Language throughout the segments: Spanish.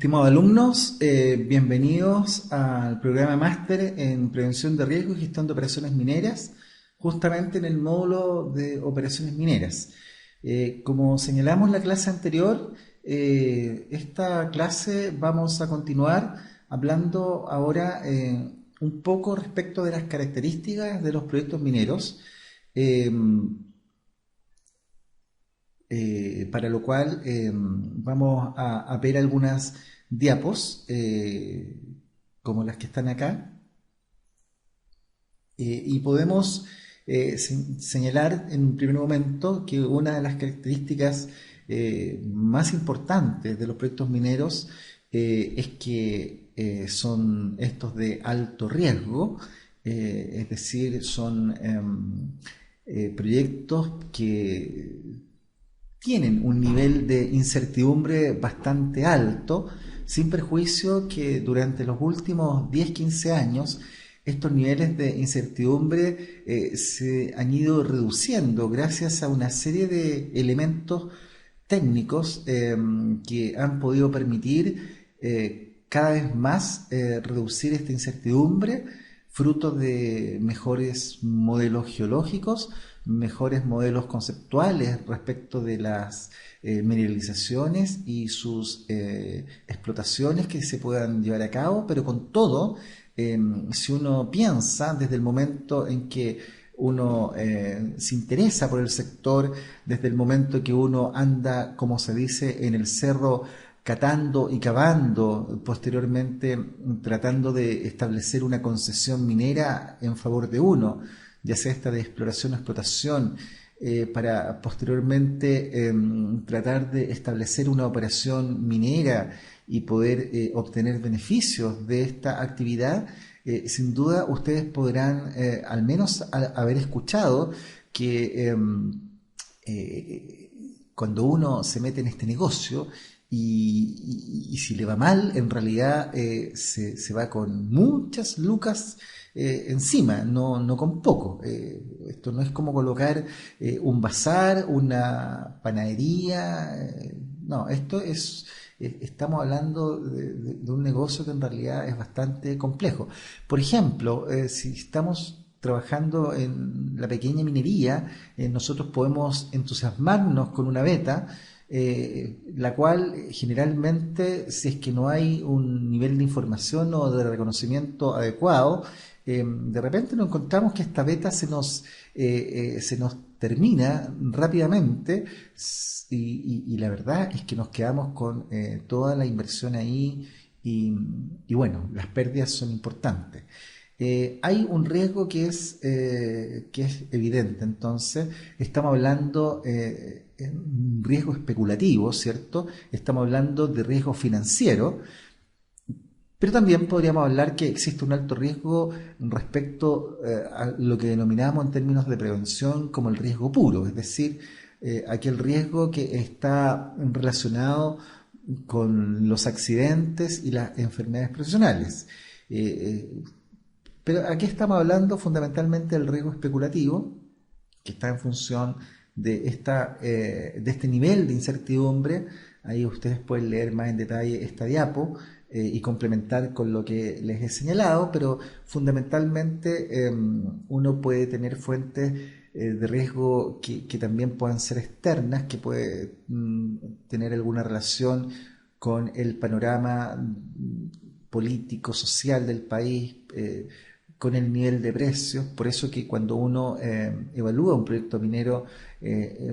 Estimados alumnos, bienvenidos al programa Máster en Prevención de Riesgo y Gestión de Operaciones Mineras, justamente en el módulo de Operaciones Mineras. Como señalamos en la clase anterior, esta clase vamos a continuar hablando ahora un poco respecto de las características de los proyectos mineros. Eh, para lo cual vamos a ver algunas diapos como las que están acá y podemos señalar en un primer momento que una de las características más importantes de los proyectos mineros es que son estos de alto riesgo, es decir, son proyectos que tienen un nivel de incertidumbre bastante alto, sin perjuicio que durante los últimos 10-15 años estos niveles de incertidumbre se han ido reduciendo gracias a una serie de elementos técnicos que han podido permitir cada vez más reducir esta incertidumbre, fruto de mejores modelos geológicos, mejores modelos conceptuales respecto de las mineralizaciones y sus explotaciones que se puedan llevar a cabo, pero con todo, si uno piensa desde el momento en que uno se interesa por el sector, desde el momento que uno anda, como se dice, en el cerro catando y cavando, posteriormente tratando de establecer una concesión minera en favor de uno, ya sea esta de exploración o explotación, para posteriormente tratar de establecer una operación minera y poder obtener beneficios de esta actividad. Sin duda ustedes podrán al menos haber escuchado que cuando uno se mete en este negocio y si le va mal, en realidad se va con muchas lucas encima, no con poco. Esto no es como colocar un bazar, una panadería, no, esto es, estamos hablando de un negocio que en realidad es bastante complejo. Por ejemplo, si estamos trabajando en la pequeña minería, nosotros podemos entusiasmarnos con una beta, la cual generalmente, si es que no hay un nivel de información o de reconocimiento adecuado, de repente nos encontramos que esta beta se nos termina rápidamente y la verdad es que nos quedamos con toda la inversión ahí y bueno, las pérdidas son importantes. Hay un riesgo que es evidente, entonces estamos hablando de un riesgo especulativo, ¿cierto? Estamos hablando de riesgo financiero, pero también podríamos hablar que existe un alto riesgo respecto a lo que denominamos en términos de prevención como el riesgo puro, es decir, aquel riesgo que está relacionado con los accidentes y las enfermedades profesionales. Eh, pero aquí estamos hablando fundamentalmente del riesgo especulativo, que está en función de este nivel de incertidumbre. Ahí ustedes pueden leer más en detalle esta diapo y complementar con lo que les he señalado, pero fundamentalmente uno puede tener fuentes de riesgo que también puedan ser externas, que puede tener alguna relación con el panorama político, social del país, con el nivel de precios. Por eso que cuando uno evalúa un proyecto minero,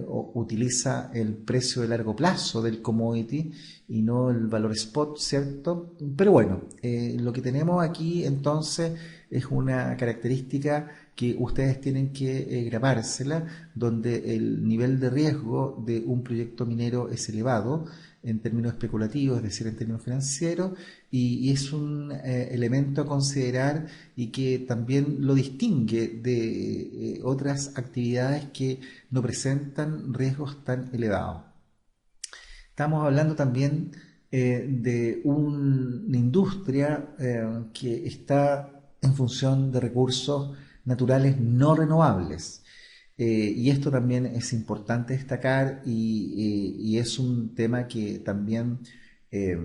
utiliza el precio de largo plazo del commodity y no el valor spot, ¿cierto? Pero bueno, lo que tenemos aquí entonces es una característica que ustedes tienen que grabársela, donde el nivel de riesgo de un proyecto minero es elevado en términos especulativos, es decir, en términos financieros, y es un elemento a considerar y que también lo distingue de otras actividades que no presentan riesgos tan elevados. Estamos hablando también de una industria que está en función de recursos naturales no renovables. Y esto también es importante destacar y es un tema que también Eh,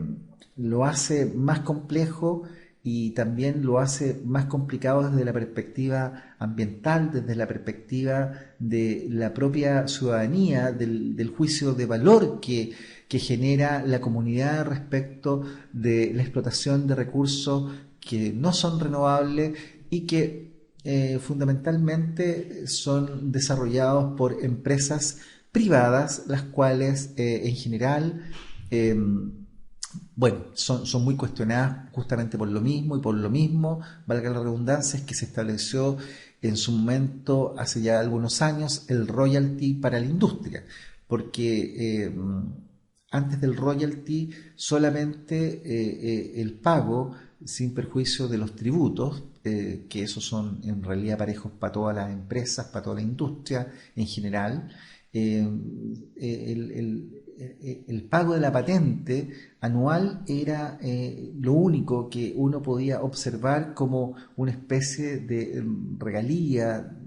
lo hace más complejo y también lo hace más complicado desde la perspectiva ambiental, desde la perspectiva de la propia ciudadanía, del juicio de valor que genera la comunidad respecto de la explotación de recursos que no son renovables y que fundamentalmente son desarrollados por empresas privadas, las cuales en general eh, bueno, son muy cuestionadas justamente por lo mismo, y por lo mismo, valga la redundancia, es que se estableció en su momento, hace ya algunos años, el royalty para la industria, porque antes del royalty solamente el pago, sin perjuicio de los tributos, que esos son en realidad parejos para todas las empresas, para toda la industria en general, eh, el pago de la patente anual era lo único que uno podía observar como una especie de regalía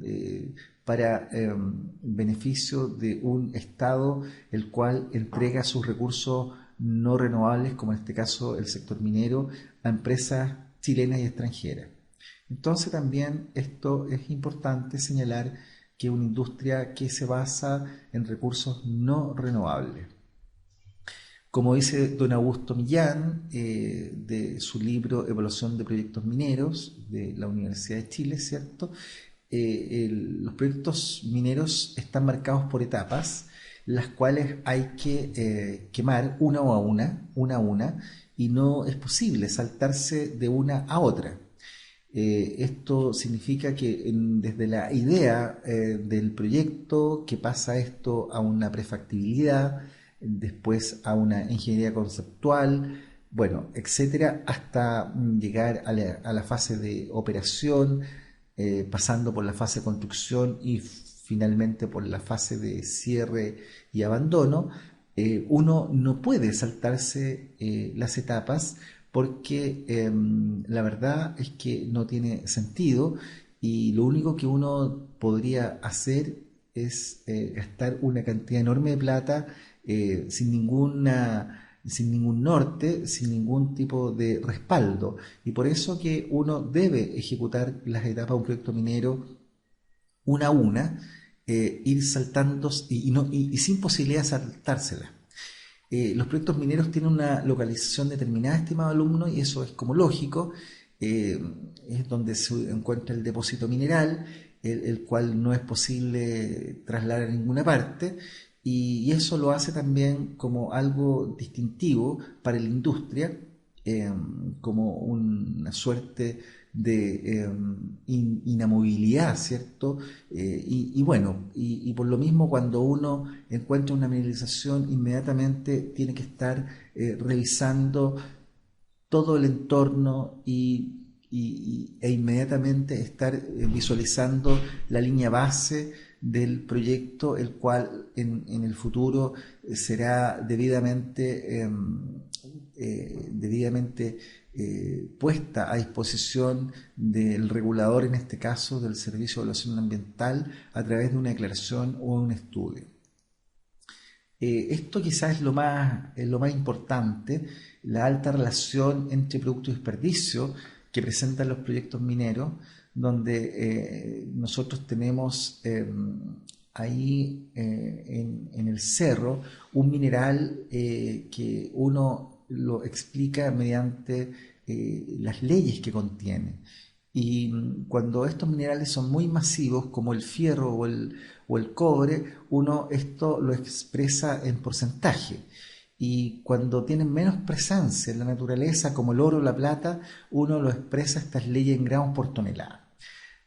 para beneficio de un Estado el cual entrega sus recursos no renovables, como en este caso el sector minero, a empresas chilenas y extranjeras. Entonces también esto es importante señalar que una industria que se basa en recursos no renovables. Como dice don Augusto Millán, de su libro Evaluación de Proyectos Mineros, de la Universidad de Chile, ¿cierto? Los proyectos mineros están marcados por etapas, las cuales hay que quemar una a una, y no es posible saltarse de una a otra. Esto significa que desde la idea del proyecto, que pasa esto a una prefactibilidad, después a una ingeniería conceptual, bueno, etcétera, hasta llegar a la fase de operación, pasando por la fase de construcción y finalmente por la fase de cierre y abandono. Uno no puede saltarse las etapas porque la verdad es que no tiene sentido, y lo único que uno podría hacer es gastar una cantidad enorme de plata sin ningún norte, sin ningún tipo de respaldo. Y por eso que uno debe ejecutar las etapas de un proyecto minero una a una, ir saltando y sin posibilidad de saltárselas. Los proyectos mineros tienen una localización determinada, estimado alumno, y eso es como lógico. Eh, es donde se encuentra el depósito mineral, el cual no es posible trasladar a ninguna parte, y eso lo hace también como algo distintivo para la industria, eh, como una suerte de inamovilidad, ¿cierto? Bueno, y por lo mismo cuando uno encuentra una mineralización, inmediatamente tiene que estar revisando todo el entorno e inmediatamente estar visualizando la línea base del proyecto, el cual en el futuro será debidamente puesta a disposición del regulador, en este caso del Servicio de Evaluación Ambiental, a través de una declaración o un estudio. Esto quizás es lo más importante, la alta relación entre producto y desperdicio que presentan los proyectos mineros, donde nosotros tenemos ahí en el cerro un mineral que uno lo explica mediante las leyes que contiene. Y cuando estos minerales son muy masivos, como el fierro o el cobre, uno esto lo expresa en porcentaje. Y cuando tienen menos presencia en la naturaleza, como el oro o la plata, uno lo expresa estas leyes en gramos por tonelada.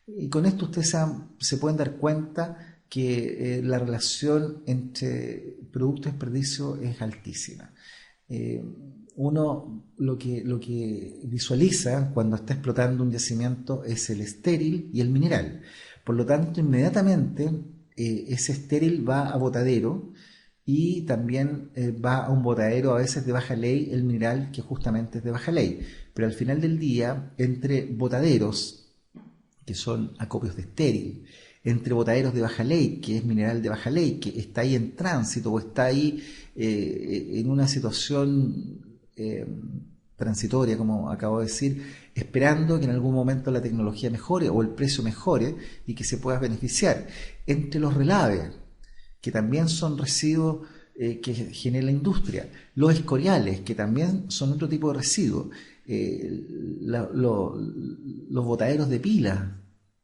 Y con esto ustedes se pueden dar cuenta que la relación entre producto y desperdicio es altísima. Uno lo que visualiza cuando está explotando un yacimiento es el estéril y el mineral. Por lo tanto, inmediatamente ese estéril va a botadero, y también va a un botadero a veces de baja ley el mineral que justamente es de baja ley. Pero al final del día, entre botaderos, que son acopios de estéril, entre botaderos de baja ley, que es mineral de baja ley, que está ahí en tránsito o está ahí en una situación transitoria, como acabo de decir, esperando que en algún momento la tecnología mejore o el precio mejore y que se pueda beneficiar. Entre los relaves, que también son residuos que genera la industria, los escoriales, que también son otro tipo de residuos, los botaderos de pilas,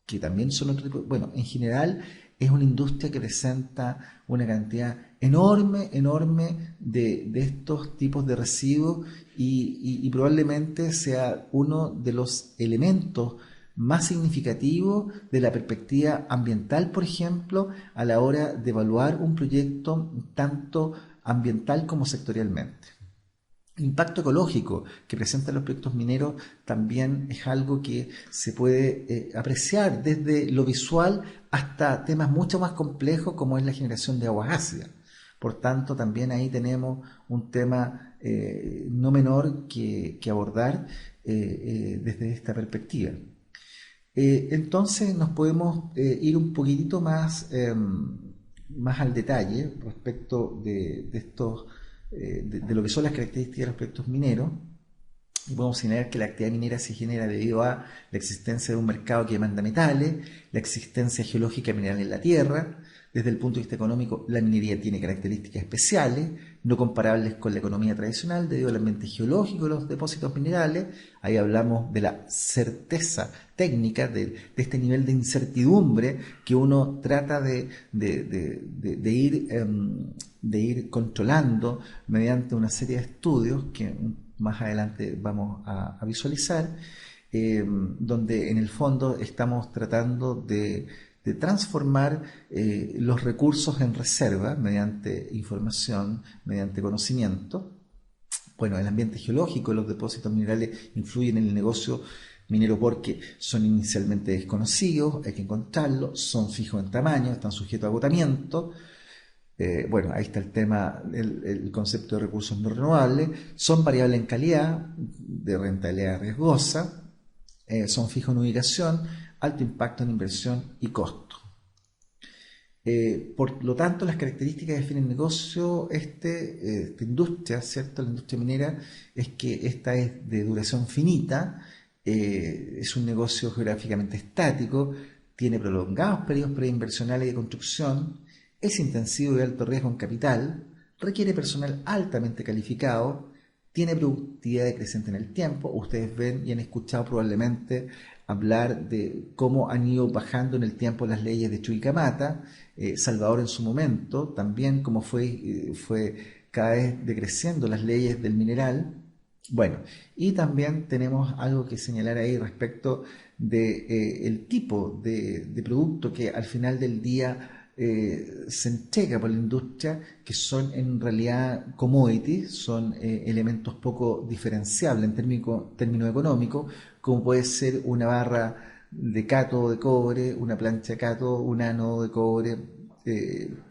que también son otro tipo. Bueno, en general es una industria que presenta una cantidad enorme, enorme de estos tipos de residuos y probablemente sea uno de los elementos más significativos de la perspectiva ambiental, por ejemplo, a la hora de evaluar un proyecto tanto ambiental como sectorialmente. El impacto ecológico que presentan los proyectos mineros también es algo que se puede apreciar desde lo visual hasta temas mucho más complejos como es la generación de aguas ácidas. Por tanto, también ahí tenemos un tema no menor que abordar desde esta perspectiva. Entonces nos podemos ir un poquitito más al detalle respecto de estos de lo que son las características de los proyectos mineros y podemos señalar que la actividad minera se genera debido a la existencia de un mercado que demanda metales, la existencia geológica mineral en la tierra. Desde el punto de vista económico, la minería tiene características especiales, no comparables con la economía tradicional, debido al ambiente geológico de los depósitos minerales. Ahí hablamos de la certeza técnica, de este nivel de incertidumbre que uno trata de ir controlando mediante una serie de estudios que más adelante vamos a visualizar, donde en el fondo estamos tratando de transformar los recursos en reserva mediante información, mediante conocimiento. Bueno, el ambiente geológico de los depósitos minerales influyen en el negocio minero porque son inicialmente desconocidos, hay que encontrarlos, son fijos en tamaño, están sujetos a agotamiento. Bueno, ahí está el tema, el concepto de recursos no renovables, son variables en calidad, de rentabilidad riesgosa, son fijos en ubicación, alto impacto en inversión y costo. Por lo tanto, las características que definen el negocio, esta industria, ¿cierto? La industria minera, es que esta es de duración finita, es un negocio geográficamente estático, tiene prolongados periodos preinversionales de construcción, es intensivo y de alto riesgo en capital, requiere personal altamente calificado, tiene productividad decreciente en el tiempo. Ustedes ven y han escuchado probablemente hablar de cómo han ido bajando en el tiempo las leyes de Chuquicamata, Salvador en su momento, también cómo fue cada vez decreciendo las leyes del mineral. Bueno, y también tenemos algo que señalar ahí respecto de el tipo de producto que al final del día se entrega por la industria, que son en realidad commodities, son elementos poco diferenciables en términos económicos, como puede ser una barra de cátodo de cobre, una plancha de cátodo, un ánodo de cobre,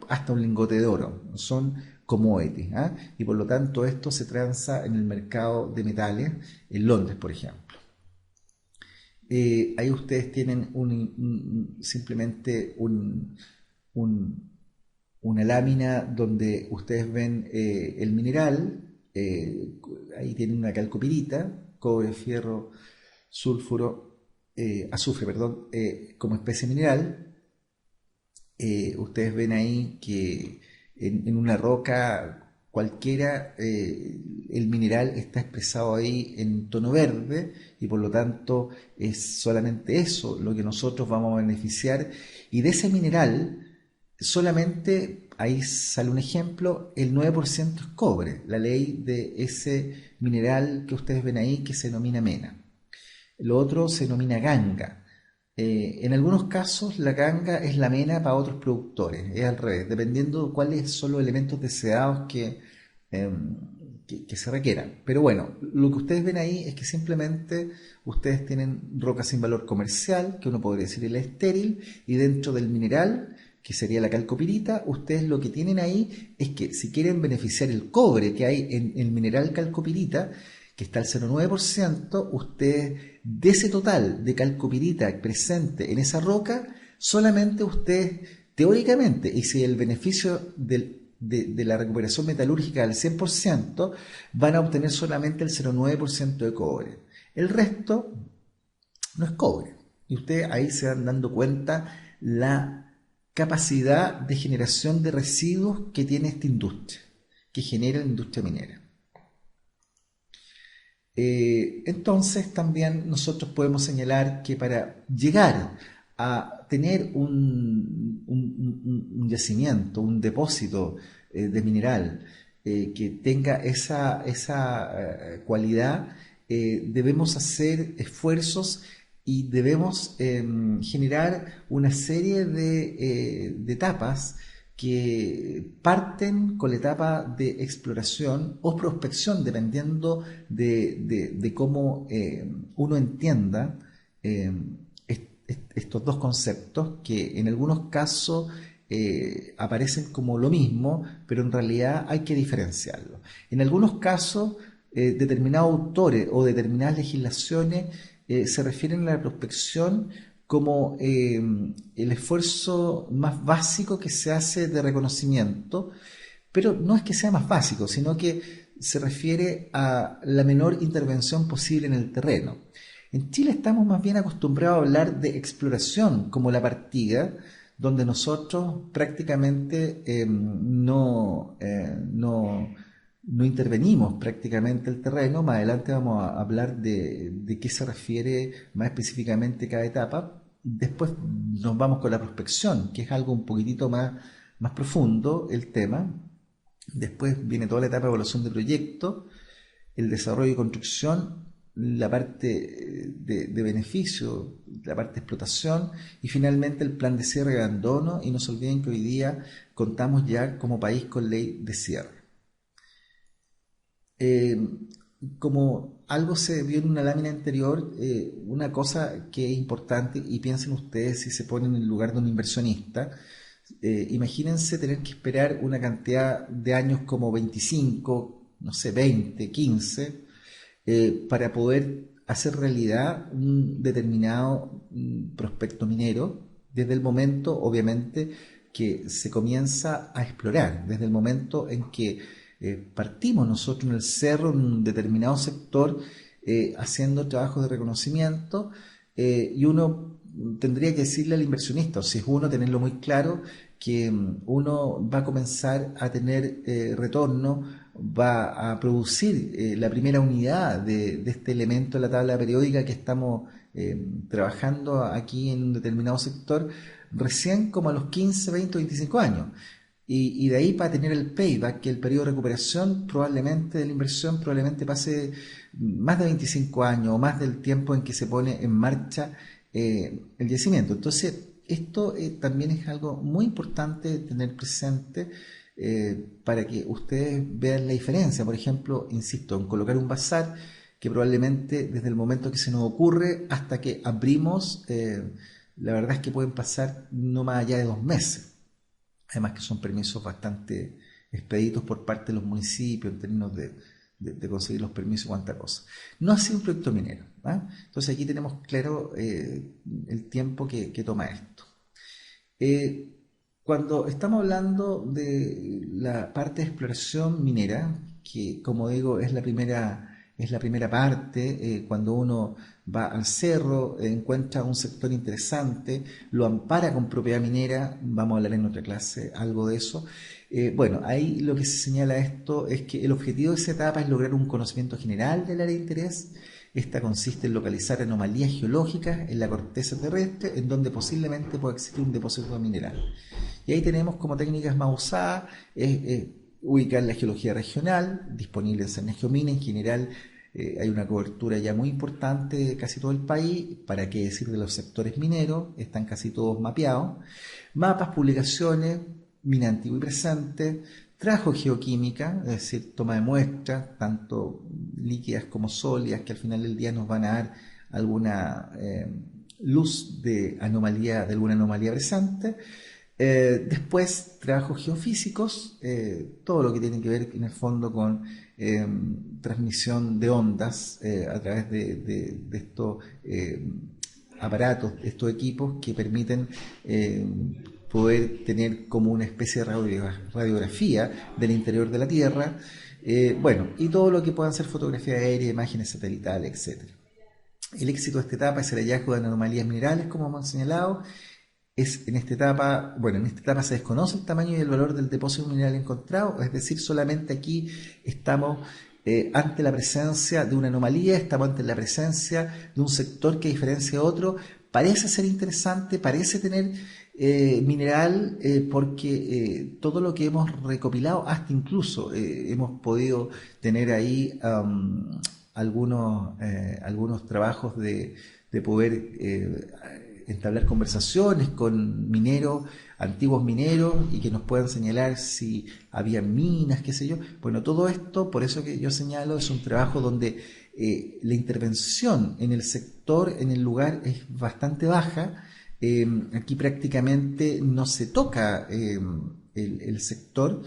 hasta un lingote de oro. Son commodities, ¿eh? Y por lo tanto esto se transa en el mercado de metales en Londres, por ejemplo. Ahí ustedes tienen simplemente una lámina donde ustedes ven el mineral, ahí tienen una calcopirita, cobre, fierro, azufre, perdón, como especie mineral. Ustedes ven ahí que en una roca cualquiera el mineral está expresado ahí en tono verde y por lo tanto es solamente eso lo que nosotros vamos a beneficiar, y de ese mineral solamente, ahí sale un ejemplo, el 9% es cobre, la ley de ese mineral que ustedes ven ahí que se denomina mena. Lo otro se denomina ganga. En algunos casos la ganga es la mena para otros productores, es al revés, dependiendo de cuáles son los elementos deseados que se requieran. Pero bueno, lo que ustedes ven ahí es que simplemente ustedes tienen roca sin valor comercial, que uno podría decir es la estéril, y dentro del mineral, que sería la calcopirita, ustedes lo que tienen ahí es que si quieren beneficiar el cobre que hay en el mineral calcopirita, que está al 0,9%, ustedes, de ese total de calcopirita presente en esa roca, solamente ustedes, teóricamente, y si el beneficio del de la recuperación metalúrgica al 100%, van a obtener solamente el 0,9% de cobre. El resto no es cobre. Y ustedes ahí se van dando cuenta la capacidad de generación de residuos que tiene esta industria, que genera la industria minera. Entonces también nosotros podemos señalar que para llegar a tener un yacimiento, un depósito de mineral que tenga esa cualidad, debemos hacer esfuerzos y debemos generar una serie de etapas que parten con la etapa de exploración o prospección, dependiendo de cómo uno entienda estos dos conceptos, que en algunos casos aparecen como lo mismo, pero en realidad hay que diferenciarlo. En algunos casos, determinados autores o determinadas legislaciones se refieren a la prospección como el esfuerzo más básico que se hace de reconocimiento, pero no es que sea más básico, sino que se refiere a la menor intervención posible en el terreno. En Chile estamos más bien acostumbrados a hablar de exploración como la partida, donde nosotros prácticamente no intervenimos prácticamente el terreno. Más adelante vamos a hablar de qué se refiere más específicamente cada etapa. Después nos vamos con la prospección, que es algo un poquitito más profundo el tema. Después viene toda la etapa de evaluación de proyecto, el desarrollo y construcción, la parte de beneficio, la parte de explotación y finalmente el plan de cierre y abandono. Y no se olviden que hoy día contamos ya como país con ley de cierre. Como algo se vio en una lámina anterior, una cosa que es importante, y piensen ustedes si se ponen en el lugar de un inversionista, imagínense tener que esperar una cantidad de años como 25, no sé, 20, 15, para poder hacer realidad un determinado prospecto minero, desde el momento, obviamente, que se comienza a explorar, desde el momento en que partimos nosotros en el cerro, en un determinado sector, haciendo trabajos de reconocimiento, y uno tendría que decirle al inversionista, o si es uno, tenerlo muy claro, que uno va a comenzar a tener retorno, va a producir la primera unidad de este elemento de la tabla periódica que estamos trabajando aquí en un determinado sector, recién como a los 15, 20, 25 años. Y de ahí para tener el payback, que el periodo de recuperación probablemente de la inversión probablemente pase más de 25 años o más del tiempo en que se pone en marcha el yacimiento. Entonces, esto también es algo muy importante tener presente para que ustedes vean la diferencia. Por ejemplo, insisto, en colocar un bazar que probablemente desde el momento que se nos ocurre hasta que abrimos, la verdad es que pueden pasar no más allá de 2 meses. Además que son permisos bastante expeditos por parte de los municipios en términos de conseguir los permisos y cuánta cosa. No ha sido un proyecto minero. Entonces aquí tenemos claro el tiempo que toma esto. Cuando estamos hablando de la parte de exploración minera, que como digo es la primera parte, cuando uno va al cerro, encuentra un sector interesante, lo ampara con propiedad minera, vamos a hablar en otra clase algo de eso. Bueno, ahí lo que se señala esto es que el objetivo de esa etapa es lograr un conocimiento general del área de interés. Esta consiste en localizar anomalías geológicas en la corteza terrestre en donde posiblemente pueda existir un depósito mineral. Y ahí tenemos como técnicas más usadas ubicar la geología regional, disponible en Cernes Geomina. En general hay una cobertura ya muy importante de casi todo el país. ¿Para qué decir de los sectores mineros? Están casi todos mapeados. Mapas, publicaciones, mina antigua y presente, trabajo geoquímica, es decir, toma de muestras, tanto líquidas como sólidas, que al final del día nos van a dar alguna luz de anomalía, de alguna anomalía presente. Después, trabajos geofísicos, todo lo que tiene que ver en el fondo con transmisión de ondas a través de estos aparatos, estos equipos que permiten poder tener como una especie de radiografía del interior de la Tierra, bueno, y todo lo que puedan ser fotografías aéreas, imágenes satelitales, etcétera. El éxito de esta etapa es el hallazgo de anomalías minerales, como hemos señalado. En esta etapa se desconoce el tamaño y el valor del depósito mineral encontrado, es decir, solamente aquí estamos ante la presencia de una anomalía, estamos ante la presencia de un sector que a diferencia de otro parece ser interesante, parece tener mineral, porque todo lo que hemos recopilado, hasta incluso hemos podido tener ahí algunos trabajos de poder entablar conversaciones con mineros, antiguos mineros, y que nos puedan señalar si había minas, qué sé yo. Bueno, todo esto, por eso que yo señalo, es un trabajo donde la intervención en el sector, en el lugar, es bastante baja. Aquí prácticamente no se toca el sector.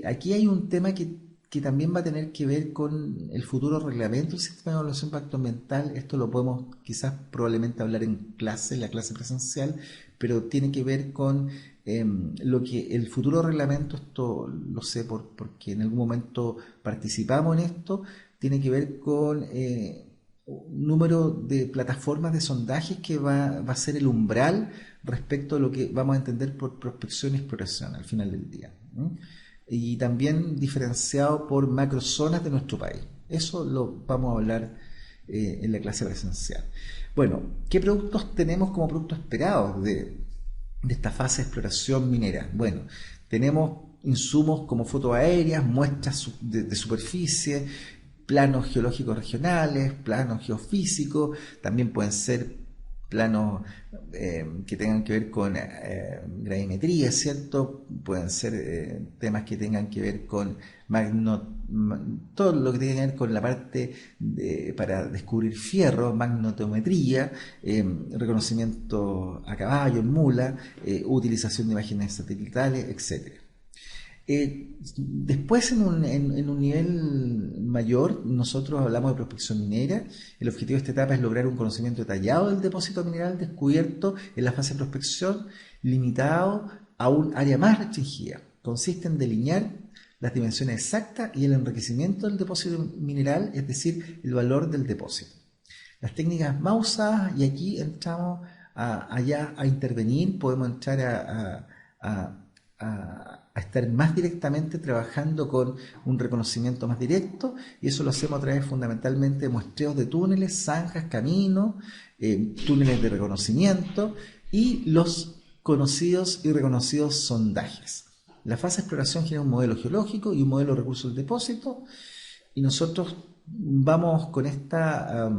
Aquí hay un tema que también va a tener que ver con el futuro reglamento del sistema de evaluación de impacto ambiental. Esto lo podemos quizás probablemente hablar en clase, en la clase presencial, pero tiene que ver con lo que el futuro reglamento, esto lo sé porque en algún momento participamos en esto, tiene que ver con un número de plataformas de sondajes que va a ser el umbral respecto a lo que vamos a entender por prospección y exploración al final del día, ¿no? Y también diferenciado por macrozonas de nuestro país. Eso lo vamos a hablar en la clase presencial. Bueno, ¿qué productos tenemos como productos esperados de esta fase de exploración minera? Bueno, tenemos insumos como fotos aéreas, muestras de superficie, planos geológicos regionales, planos geofísicos, también pueden ser planos que tengan que ver con gravimetría, ¿cierto? Pueden ser temas que tengan que ver con todo lo que tenga que ver con la parte para descubrir fierro, magnetometría, reconocimiento a caballo, en mula, utilización de imágenes satelitales, etcétera. Después, en un nivel mayor, nosotros hablamos de prospección minera. El objetivo de esta etapa es lograr un conocimiento detallado del depósito mineral descubierto en la fase de prospección, limitado a un área más restringida. Consiste en delinear las dimensiones exactas y el enriquecimiento del depósito mineral, es decir, el valor del depósito. Las técnicas más usadas, y aquí entramos allá a intervenir, podemos entrar a estar más directamente trabajando con un reconocimiento más directo, y eso lo hacemos a través fundamentalmente de muestreos de túneles, zanjas, caminos, túneles de reconocimiento y los conocidos y reconocidos sondajes. La fase de exploración genera un modelo geológico y un modelo de recursos del depósito, y nosotros vamos con esta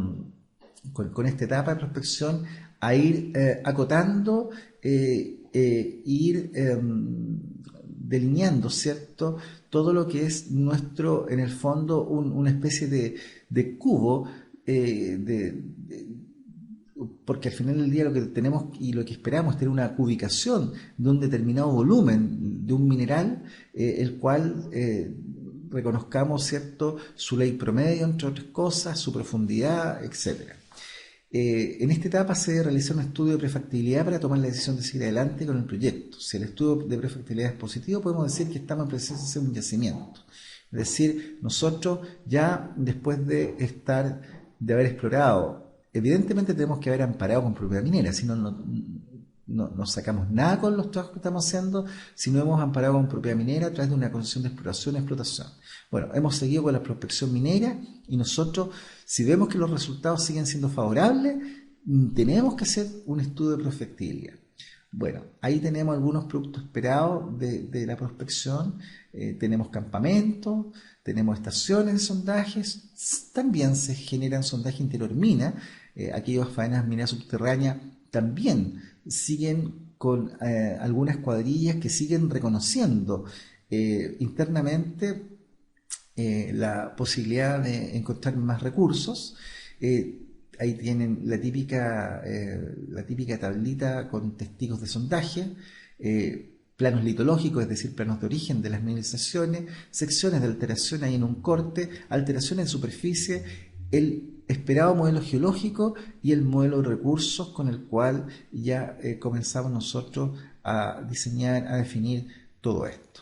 etapa de prospección a ir acotando, ir delineando, ¿cierto?, todo lo que es nuestro, en el fondo, una especie de cubo, porque al final del día lo que tenemos y lo que esperamos es tener una cubicación de un determinado volumen de un mineral, el cual reconozcamos, ¿cierto?, su ley promedio, entre otras cosas, su profundidad, etcétera. En esta etapa se debe realizar un estudio de prefactibilidad para tomar la decisión de seguir adelante con el proyecto. Si el estudio de prefactibilidad es positivo, podemos decir que estamos en presencia de un yacimiento. Es decir, nosotros ya después de haber explorado, evidentemente tenemos que haber amparado con propiedad minera, si no sacamos nada con los trabajos que estamos haciendo si no hemos amparado con propiedad minera a través de una concesión de exploración y explotación. Bueno, hemos seguido con la prospección minera, y nosotros, si vemos que los resultados siguen siendo favorables, tenemos que hacer un estudio de prospectibilidad. Bueno, ahí tenemos algunos productos esperados de la prospección. Tenemos campamentos, tenemos estaciones de sondajes, también se generan sondajes interior mina. Aquellas faenas mineras subterráneas también siguen con algunas cuadrillas que siguen reconociendo internamente la posibilidad de encontrar más recursos. Ahí tienen la típica tablita con testigos de sondaje, planos litológicos, es decir, planos de origen de las mineralizaciones, secciones de alteración ahí en un corte, alteraciones de superficie, el esperado modelo geológico y el modelo de recursos con el cual ya comenzamos nosotros a diseñar, a definir todo esto.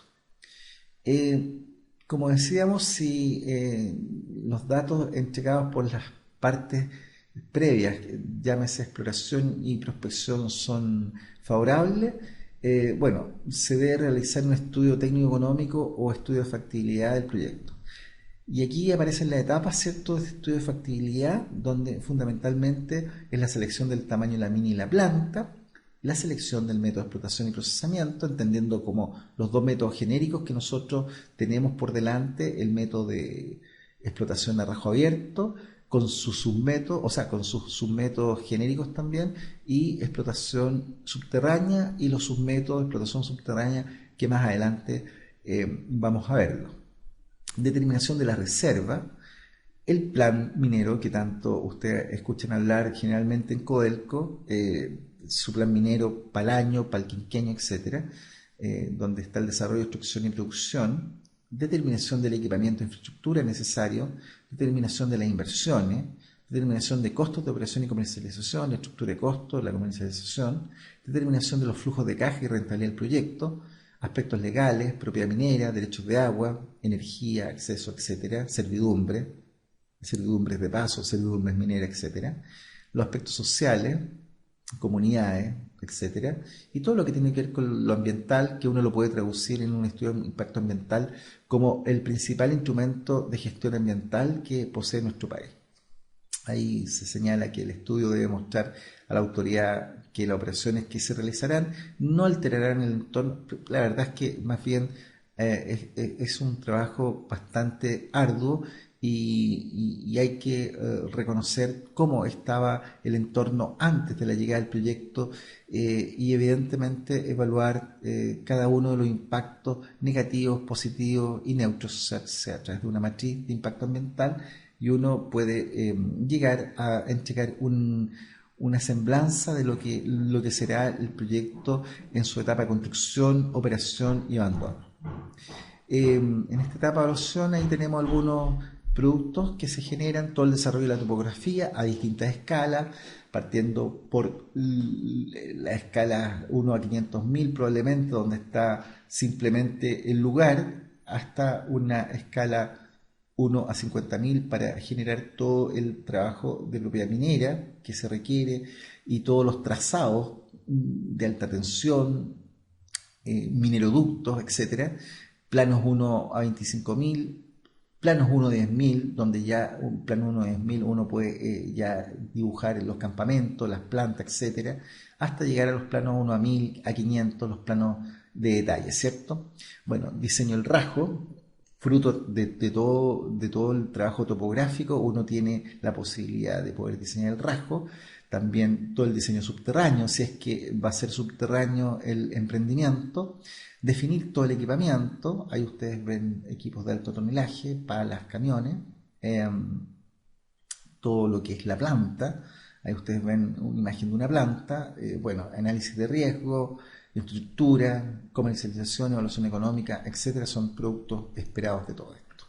Como decíamos, si los datos entregados por las partes previas, llámese exploración y prospección, son favorables, bueno, se debe realizar un estudio técnico-económico o estudio de factibilidad del proyecto. Y aquí aparecen las etapas, ¿cierto?, de estudio de factibilidad, donde fundamentalmente es la selección del tamaño de la mina y la planta, la selección del método de explotación y procesamiento, entendiendo como los dos métodos genéricos que nosotros tenemos por delante, el método de explotación a rajo abierto, con sus submétodos, o sea, con sus submétodos genéricos también, y explotación subterránea y los submétodos de explotación subterránea que más adelante vamos a verlo. Determinación de la reserva, el plan minero que tanto ustedes escuchan hablar generalmente en Codelco, su plan minero para el año, para el quinquenio, etcétera, donde está el desarrollo, instrucción y producción, determinación del equipamiento e infraestructura necesario, determinación de las inversiones, determinación de costos de operación y comercialización, la estructura de costos, la comercialización, determinación de los flujos de caja y rentabilidad del proyecto, aspectos legales, propiedad minera, derechos de agua, energía, acceso, etcétera, servidumbres de paso, servidumbres mineras, etcétera, los aspectos sociales, comunidades, etcétera, y todo lo que tiene que ver con lo ambiental, que uno lo puede traducir en un estudio de impacto ambiental como el principal instrumento de gestión ambiental que posee nuestro país. Ahí se señala que el estudio debe mostrar a la autoridad que las operaciones que se realizarán no alterarán el entorno. La verdad es que más bien es un trabajo bastante arduo y hay que reconocer cómo estaba el entorno antes de la llegada del proyecto y evidentemente evaluar cada uno de los impactos negativos, positivos y neutros, o sea, a través de una matriz de impacto ambiental, y uno puede llegar a entregar una semblanza de lo que será el proyecto en su etapa de construcción, operación y abandono. En esta etapa de evaluación ahí tenemos algunos productos que se generan, todo el desarrollo de la topografía a distintas escalas, partiendo por la escala 1 a 500.000 probablemente, donde está simplemente el lugar, hasta una escala 1 a 50.000 para generar todo el trabajo de propiedad minera que se requiere y todos los trazados de alta tensión, mineroductos, etcétera, planos 1 a 25.000, planos 1 a 10.000, donde ya un plano 1 a 10.000 uno puede ya dibujar los campamentos, las plantas, etcétera, hasta llegar a los planos 1 a 1000, a 500, los planos de detalle, ¿cierto? Bueno, diseño el rajo, fruto de todo el trabajo topográfico, uno tiene la posibilidad de poder diseñar el rasgo, también todo el diseño subterráneo, si es que va a ser subterráneo el emprendimiento, definir todo el equipamiento, ahí ustedes ven equipos de alto tonelaje, palas, camiones, todo lo que es la planta, ahí ustedes ven una imagen de una planta, bueno, análisis de riesgo, estructura, comercialización, evaluación económica, etcétera, son productos esperados de todo esto.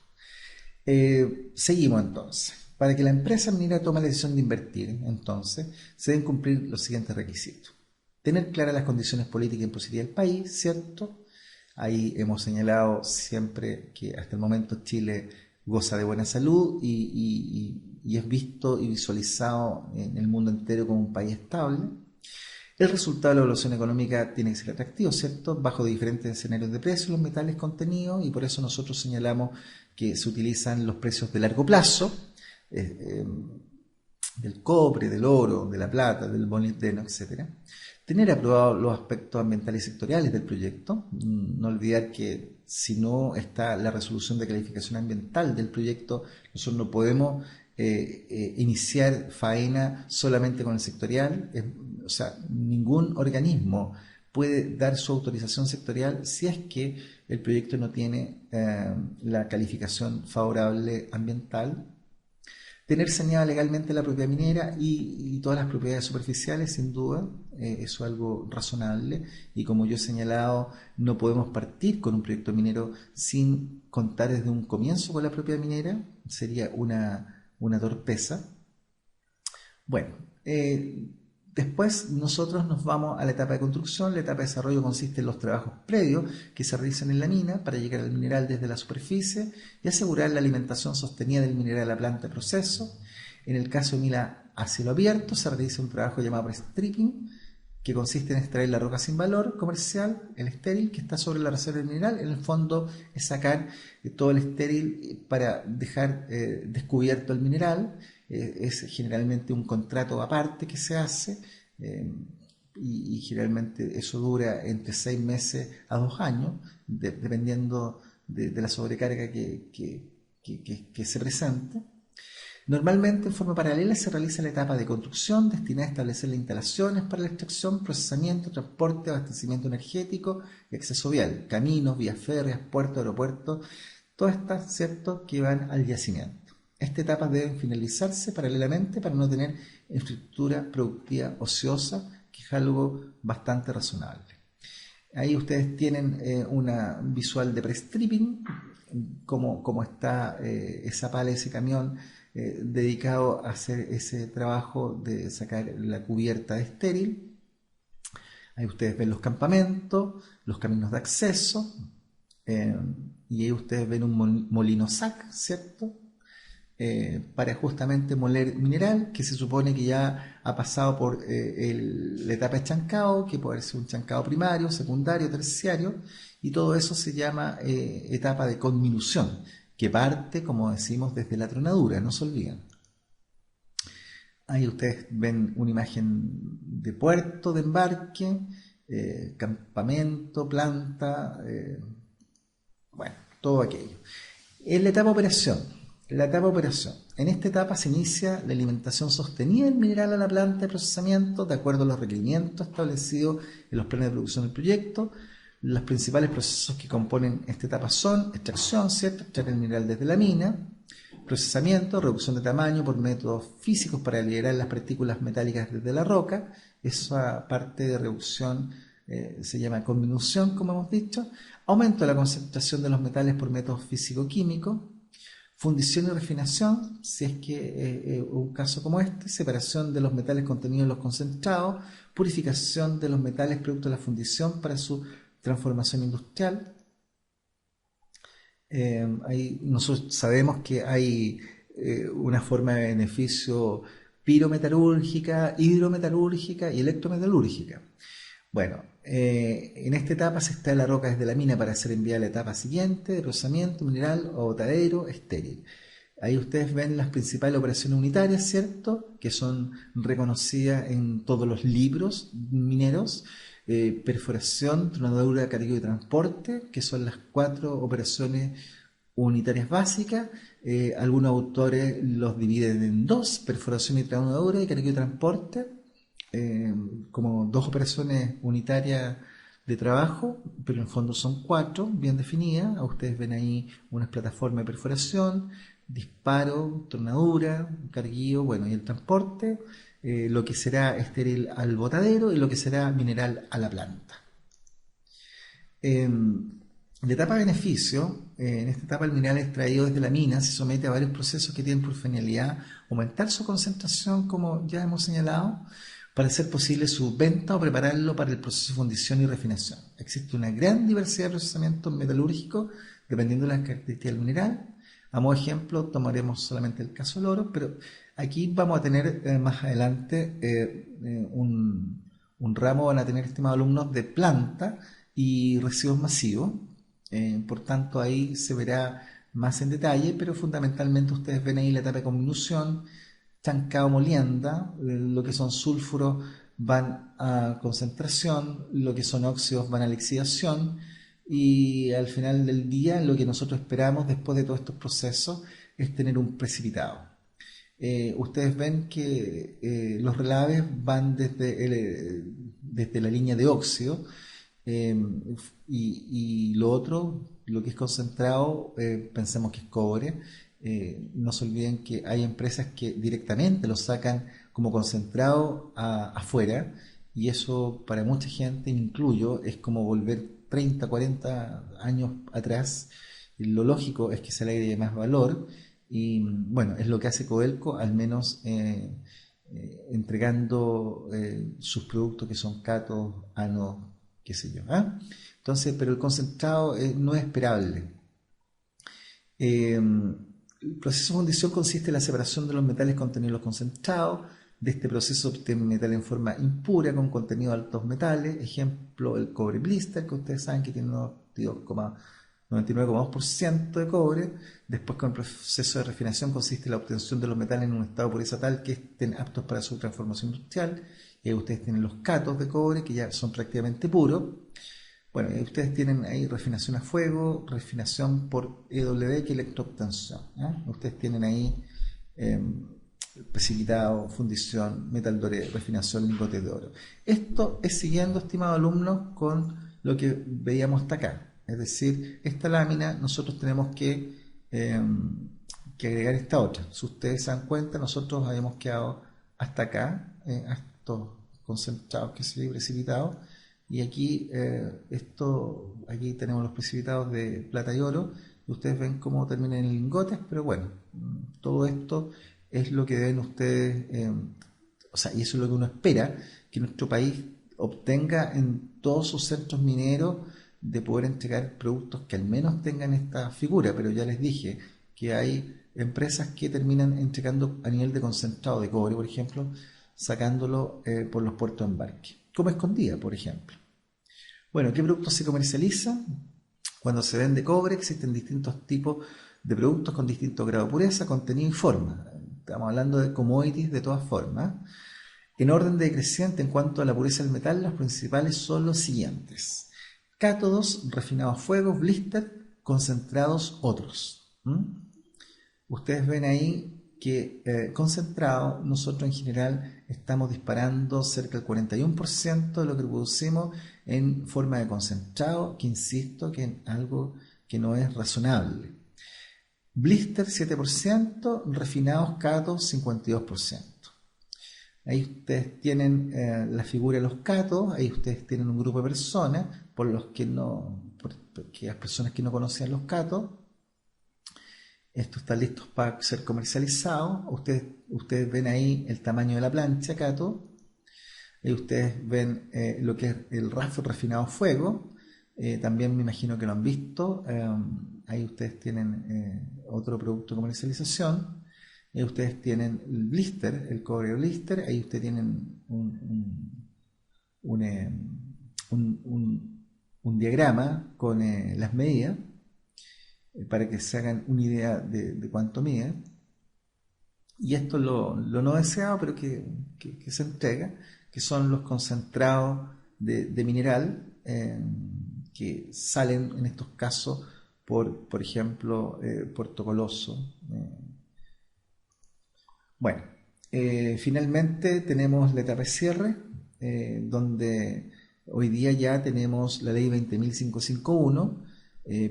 Seguimos entonces. Para que la empresa minera tome la decisión de invertir, entonces, se deben cumplir los siguientes requisitos. Tener claras las condiciones políticas y impositivas del país, ¿cierto? Ahí hemos señalado siempre que hasta el momento Chile goza de buena salud y es visto y visualizado en el mundo entero como un país estable. El resultado de la evaluación económica tiene que ser atractivo, ¿cierto? Bajo diferentes escenarios de precios, los metales contenidos, y por eso nosotros señalamos que se utilizan los precios de largo plazo, del cobre, del oro, de la plata, del molibdeno, etc. Tener aprobados los aspectos ambientales y sectoriales del proyecto. No olvidar que si no está la resolución de calificación ambiental del proyecto, nosotros no podemos iniciar faena solamente con el sectorial. O sea, ningún organismo puede dar su autorización sectorial si es que el proyecto no tiene la calificación favorable ambiental. Tener saneada legalmente la propiedad minera y todas las propiedades superficiales, sin duda, eso es algo razonable. Y como yo he señalado, no podemos partir con un proyecto minero sin contar desde un comienzo con la propiedad minera, sería una torpeza. Bueno, Después nosotros nos vamos a la etapa de construcción. La etapa de desarrollo consiste en los trabajos previos que se realizan en la mina para llegar al mineral desde la superficie y asegurar la alimentación sostenida del mineral a la planta de proceso. En el caso de mina a cielo abierto se realiza un trabajo llamado pre-stripping, que consiste en extraer la roca sin valor comercial, el estéril, que está sobre la reserva del mineral. En el fondo es sacar todo el estéril para dejar descubierto el mineral. Es generalmente un contrato aparte que se hace y generalmente eso dura entre 6 meses a 2 años, dependiendo de la sobrecarga que se presente. Normalmente, en forma paralela, se realiza la etapa de construcción destinada a establecer las instalaciones para la extracción, procesamiento, transporte, abastecimiento energético y acceso vial, caminos, vías férreas, puertos, aeropuertos, todas estas, ¿cierto?, que van al yacimiento. Estas etapas deben finalizarse paralelamente para no tener infraestructura productiva ociosa, que es algo bastante razonable. Ahí ustedes tienen una visual de pre-stripping, cómo está esa pala, ese camión dedicado a hacer ese trabajo de sacar la cubierta de estéril. Ahí ustedes ven los campamentos, los caminos de acceso, y ahí ustedes ven un molino SAC, ¿cierto? Para justamente moler mineral que se supone que ya ha pasado por la etapa de chancado, que puede ser un chancado primario, secundario, terciario, y todo eso se llama etapa de conminución, que parte, como decimos, desde la tronadura, no se olviden. Ahí ustedes ven una imagen de puerto, de embarque, campamento, planta, bueno, todo aquello. En la etapa de operación. La etapa de operación. En esta etapa se inicia la alimentación sostenida del mineral a la planta de procesamiento de acuerdo a los requerimientos establecidos en los planes de producción del proyecto. Los principales procesos que componen esta etapa son extracción, ¿cierto? Extraer el mineral desde la mina, procesamiento, reducción de tamaño por métodos físicos para liberar las partículas metálicas desde la roca. Esa parte de reducción se llama conminución, como hemos dicho. Aumento de la concentración de los metales por métodos físico-químicos. Fundición y refinación, si es que un caso como este, separación de los metales contenidos en los concentrados, purificación de los metales producto de la fundición para su transformación industrial. Ahí nosotros sabemos que hay una forma de beneficio pirometalúrgica, hidrometalúrgica y electrometalúrgica. Bueno, en esta etapa se extrae la roca desde la mina para ser enviada a la etapa siguiente de procesamiento mineral o botadero estéril. Ahí ustedes ven las principales operaciones unitarias, ¿cierto?, que son reconocidas en todos los libros mineros. Perforación, tronadura, cargueo y transporte, que son las 4 operaciones unitarias básicas. Algunos autores los dividen en 2, perforación y tronadura y cargueo y transporte, como 2 operaciones unitarias de trabajo, pero en el fondo son 4 bien definidas. Ustedes ven ahí unas plataformas de perforación, disparo, tronadura, carguío, bueno, y el transporte, lo que será estéril al botadero y lo que será mineral a la planta. La etapa de beneficio, en esta etapa el mineral extraído desde la mina se somete a varios procesos que tienen por finalidad aumentar su concentración, como ya hemos señalado, para hacer posible su venta o prepararlo para el proceso de fundición y refinación. Existe una gran diversidad de procesamientos metalúrgicos dependiendo de las características del mineral. A modo de ejemplo, tomaremos solamente el caso del oro, pero aquí vamos a tener más adelante un ramo, van a tener, estimados alumnos, de planta y residuos masivos. Por tanto, ahí se verá más en detalle, pero fundamentalmente ustedes ven ahí la etapa de conminución, chancado, molienda, lo que son sulfuros van a concentración, lo que son óxidos van a lixidación, y al final del día lo que nosotros esperamos después de todos estos procesos es tener un precipitado. Ustedes ven que los relaves van desde la línea de óxido, y lo otro, lo que es concentrado, pensemos que es cobre. No se olviden que hay empresas que directamente lo sacan como concentrado afuera, y eso para mucha gente, me incluyo, es como volver 30, 40 años atrás. Lo lógico es que se le agregue más valor y bueno, es lo que hace Codelco, al menos entregando sus productos que son cátodos, ánodos, qué sé yo. ¿Ah? Entonces, pero el concentrado no es esperable. El proceso de fundición consiste en la separación de los metales contenidos en los concentrados. De este proceso obtienen metal en forma impura con contenido de altos metales. Ejemplo, el cobre blister, que ustedes saben que tiene 99,2% de cobre. Después, con el proceso de refinación consiste en la obtención de los metales en un estado de pureza tal que estén aptos para su transformación industrial. Ustedes tienen los cátodos de cobre, que ya son prácticamente puros. Bueno, ustedes tienen ahí refinación a fuego, refinación por EW, que es electroobtención. Ustedes tienen ahí precipitado, fundición, metal doré, refinación, lingotes de oro. Esto es siguiendo, estimados alumnos, con lo que veíamos hasta acá. Es decir, esta lámina nosotros tenemos que agregar esta otra. Si ustedes se dan cuenta, nosotros habíamos quedado hasta acá, hasta estos concentrados que se precipitados. Y aquí, aquí tenemos los precipitados de plata y oro. Y ustedes ven cómo terminan en lingotes, pero bueno, todo esto es lo que deben ustedes, o sea, y eso es lo que uno espera que nuestro país obtenga en todos sus centros mineros, de poder entregar productos que al menos tengan esta figura. Pero ya les dije que hay empresas que terminan entregando a nivel de concentrado de cobre, por ejemplo, sacándolo por los puertos de embarque, como Escondida, por ejemplo. Bueno, ¿qué productos se comercializan? Cuando se vende cobre, existen distintos tipos de productos con distintos grados de pureza, contenido y forma. Estamos hablando de commodities de todas formas. En orden decreciente en cuanto a la pureza del metal, los principales son los siguientes: cátodos, refinados a fuego, blister, concentrados, otros. Ustedes ven ahí que concentrado, nosotros en general estamos disparando cerca del 41% de lo que producimos en forma de concentrado, que insisto que es algo que no es razonable. Blister 7%, refinados cátodos 52%. Ahí ustedes tienen la figura de los cátodos, ahí ustedes tienen un grupo de personas, por los que porque las personas que no conocían los cátodos. Esto está listo para ser comercializado. Ustedes ven ahí el tamaño de la plancha cátodo. Ahí ustedes ven lo que es el rafo refinado a fuego. También me imagino que lo han visto. Ahí ustedes tienen otro producto de comercialización. Ahí ustedes tienen el blister, el cobre blister. Ahí ustedes tienen un diagrama con las medidas, para que se hagan una idea de cuánto mide. Y esto es lo no deseado, pero que se entrega, que son los concentrados de mineral, que salen en estos casos por ejemplo, Puerto Coloso. Bueno, finalmente tenemos la etapa de cierre, donde hoy día ya tenemos la ley 20.551.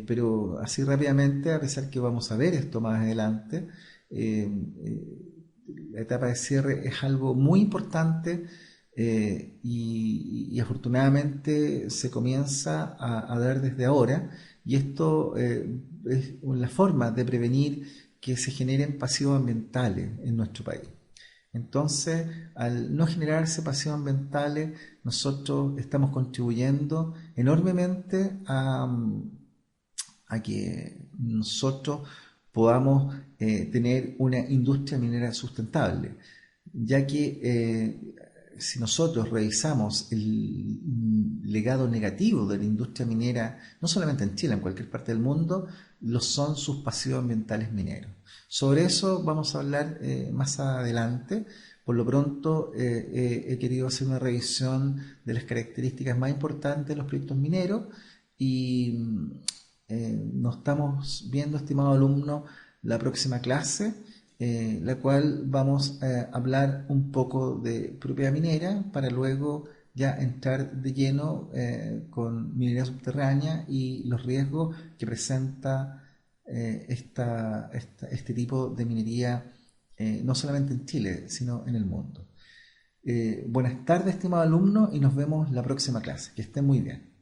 Pero así rápidamente, a pesar que vamos a ver esto más adelante, la etapa de cierre es algo muy importante, y afortunadamente se comienza a dar desde ahora, y esto es la forma de prevenir que se generen pasivos ambientales en nuestro país. Entonces, al no generarse pasivos ambientales, nosotros estamos contribuyendo enormemente a que nosotros podamos tener una industria minera sustentable, ya que si nosotros revisamos el legado negativo de la industria minera, no solamente en Chile, en cualquier parte del mundo, lo son sus pasivos ambientales mineros. Sobre eso vamos a hablar más adelante. Por lo pronto he querido hacer una revisión de las características más importantes de los proyectos mineros, y nos estamos viendo, estimado alumno, la próxima clase, la cual vamos a hablar un poco de propiedad minera, para luego ya entrar de lleno con minería subterránea y los riesgos que presenta este tipo de minería, no solamente en Chile, sino en el mundo. Buenas tardes, estimado alumno, y nos vemos la próxima clase. Que estén muy bien.